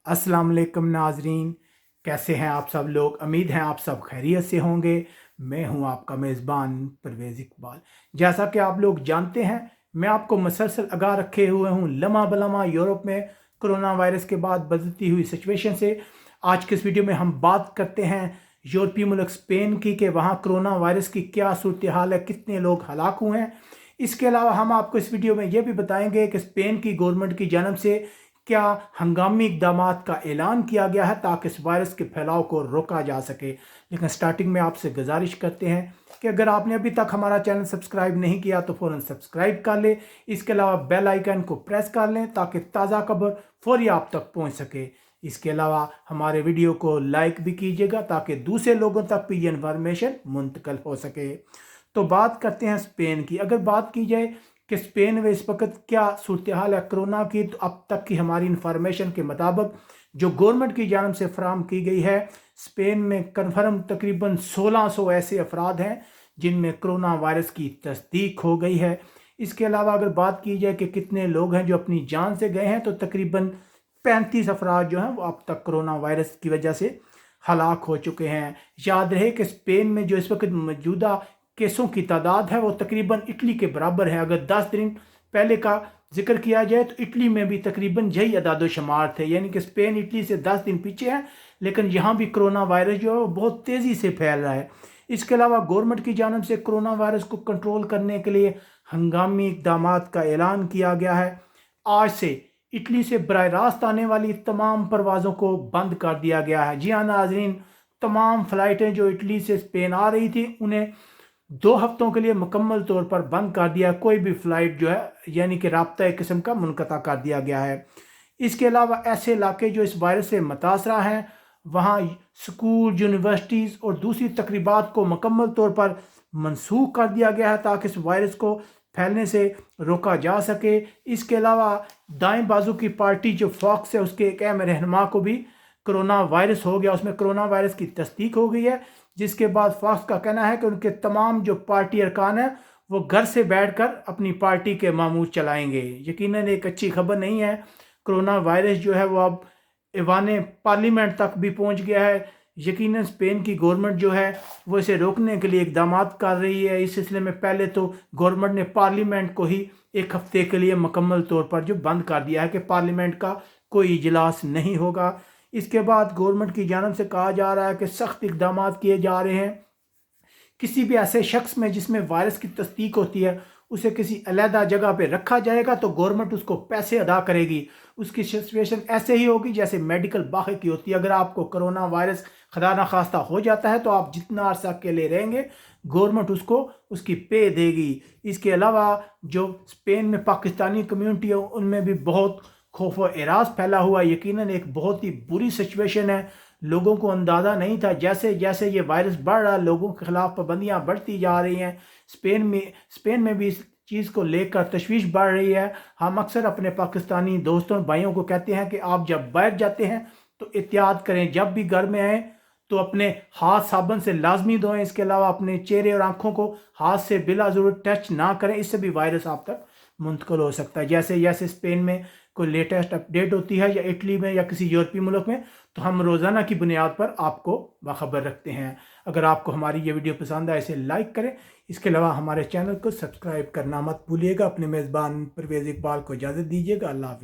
अस्सलाम वालेकुम नाजरीन, कैसे हैं आप सब लोग। उम्मीद है आप सब खैरियत से होंगे। मैं हूं आपका मेज़बान परवेज़ इकबाल। जैसा कि आप लोग जानते हैं, मैं आपको मुसलसल आगाह रखे हुए हूं लम्हा बलम्हा यूरोप में कोरोना वायरस के बाद बदलती हुई सिचुएशन से। आज के इस वीडियो में हम बात करते हैं यूरोपीय मुल्क स्पेन की कि वहाँ कोरोना वायरस की क्या सूरत हाल है, कितने लोग हलाक हुए हैं। इसके अलावा हम आपको इस वीडियो में यह भी बताएंगे कि स्पेन की गवर्नमेंट की जानब से क्या हंगामी इकदाम का ऐलान किया गया है ताकि इस वायरस के फैलाव को रोका जा सके। लेकिन स्टार्टिंग में आपसे गुजारिश करते हैं कि अगर आपने अभी तक हमारा चैनल सब्सक्राइब नहीं किया तो फ़ौरन सब्सक्राइब कर लें। इसके अलावा बेल आइकन को प्रेस कर लें ताकि ताज़ा खबर फौरी आप तक पहुंच सके। इसके अलावा हमारे वीडियो को लाइक भी कीजिएगा ताकि दूसरे लोगों तक भी ये इन्फॉर्मेशन मुंतकिल हो सके। तो बात करते हैं स्पेन की। अगर बात की जाए कि स्पेन में इस वक्त क्या सूरत हाल है कोरोना की, तो अब तक की हमारी इंफॉर्मेशन के मुताबिक जो गवर्नमेंट की जानब से फराहम की गई है, स्पेन में कन्फर्म तकरीबन 1600 ऐसे अफराद हैं जिनमें कोरोना वायरस की तस्दीक हो गई है। इसके अलावा अगर बात की जाए कि कितने लोग हैं जो अपनी जान से गए हैं, तो तकरीबन 35 अफराद जो हैं वो अब तक कोरोना वायरस की वजह से हलाक हो चुके हैं। याद रहे कि स्पेन में जो इस वक्त मौजूदा केसों की तादाद है वो तकरीबन इटली के बराबर है। अगर 10 दिन पहले का जिक्र किया जाए तो इटली में भी तकरीबन यही अदाद शुमार थे, यानी कि स्पेन इटली से 10 दिन पीछे है। लेकिन यहाँ भी कोरोना वायरस जो है वो बहुत तेज़ी से फैल रहा है। इसके अलावा गवर्नमेंट की जानब से कोरोना वायरस को कंट्रोल करने के लिए हंगामी इकदाम का ऐलान किया गया है। आज से इटली से बराह रास्त आने वाली तमाम परवाज़ों को बंद कर दिया गया है। जी हाँ नाजरीन, तमाम फ़्लाइटें जो इटली से स्पेन आ रही थी उन्हें 2 हफ्तों के लिए मुकम्मल तौर पर बंद कर दिया। कोई भी फ़्लाइट जो है यानी कि राब्ता एक किस्म का मुनक़ता कर दिया गया है। इसके अलावा ऐसे इलाके जो इस वायरस से मुतासरा हैं, वहाँ स्कूल, यूनिवर्सिटीज़ और दूसरी तकरीबात को मुकम्मल तौर पर मनसूख कर दिया गया है ताकि इस वायरस को फैलने से रोका जा सके। इसके अलावा दाएं बाजू की पार्टी जो फॉक्स है, उसके एक अहम रहनुमा को भी कोरोना वायरस हो गया, उसमें कोरोना वायरस की तस्दीक हो गई है। जिसके बाद फॉक्स का कहना है कि उनके तमाम जो पार्टी अरकान हैं वो घर से बैठकर अपनी पार्टी के मामूल चलाएंगे। यकीनन एक अच्छी खबर नहीं है। कोरोना वायरस जो है वो अब ऐवान पार्लियामेंट तक भी पहुंच गया है। यकीनन स्पेन की गवर्नमेंट जो है वो इसे रोकने के लिए इकदाम कर रही है। इस सिलसिले में पहले तो गवर्नमेंट ने पार्लियामेंट को ही 1 हफ्ते के लिए मुकम्मल तौर पर जो बंद कर दिया है कि पार्लियामेंट का कोई इजलास नहीं होगा। इसके बाद गवर्नमेंट की जानब से कहा जा रहा है कि सख्त इकदाम किए जा रहे हैं। किसी भी ऐसे शख्स में जिसमें वायरस की तस्दीक होती है उसे किसी अलहदा जगह पे रखा जाएगा तो गवर्नमेंट उसको पैसे अदा करेगी। उसकी सिचुएशन ऐसे ही होगी जैसे मेडिकल बाहर की होती है। अगर आपको कोरोना वायरस खुदा न खास्ता हो जाता है तो आप जितना अरसा के लिए रहेंगे गवर्नमेंट उसको उसकी पे देगी। इसके अलावा जो स्पेन में पाकिस्तानी कम्यूनिटी है उनमें भी बहुत खौफ व एराज फैला हुआ। यकीनन एक बहुत ही बुरी सिचुएशन है। लोगों को अंदाज़ा नहीं था, जैसे जैसे ये वायरस बढ़ रहा, लोगों के खिलाफ पाबंदियां बढ़ती जा रही हैं। स्पेन में भी इस चीज़ को लेकर तशवीश बढ़ रही है। हम अक्सर अपने पाकिस्तानी दोस्तों भाइयों को कहते हैं कि आप जब बाहर जाते हैं तो एहतियात करें, जब भी घर में आएँ तो अपने हाथ साबुन से लाजमी धोएं। इसके अलावा अपने चेहरे और आंखों को हाथ से बिला ज़रूरत टच ना करें, इससे भी वायरस आप तक मुंतकिल हो सकता है। जैसे जैसे स्पेन में कोई लेटेस्ट अपडेट होती है या इटली में या किसी यूरोपीय मुल्क में, तो हम रोज़ाना की बुनियाद पर आपको बाखबर रखते हैं। अगर आपको हमारी ये वीडियो पसंद आए इसे लाइक करें। इसके अलावा हमारे चैनल को सब्सक्राइब करना मत भूलिएगा। अपने मेज़बान परवेज़ इकबाल को इजाज़त दीजिएगा। अल्लाह हाफ़िज़।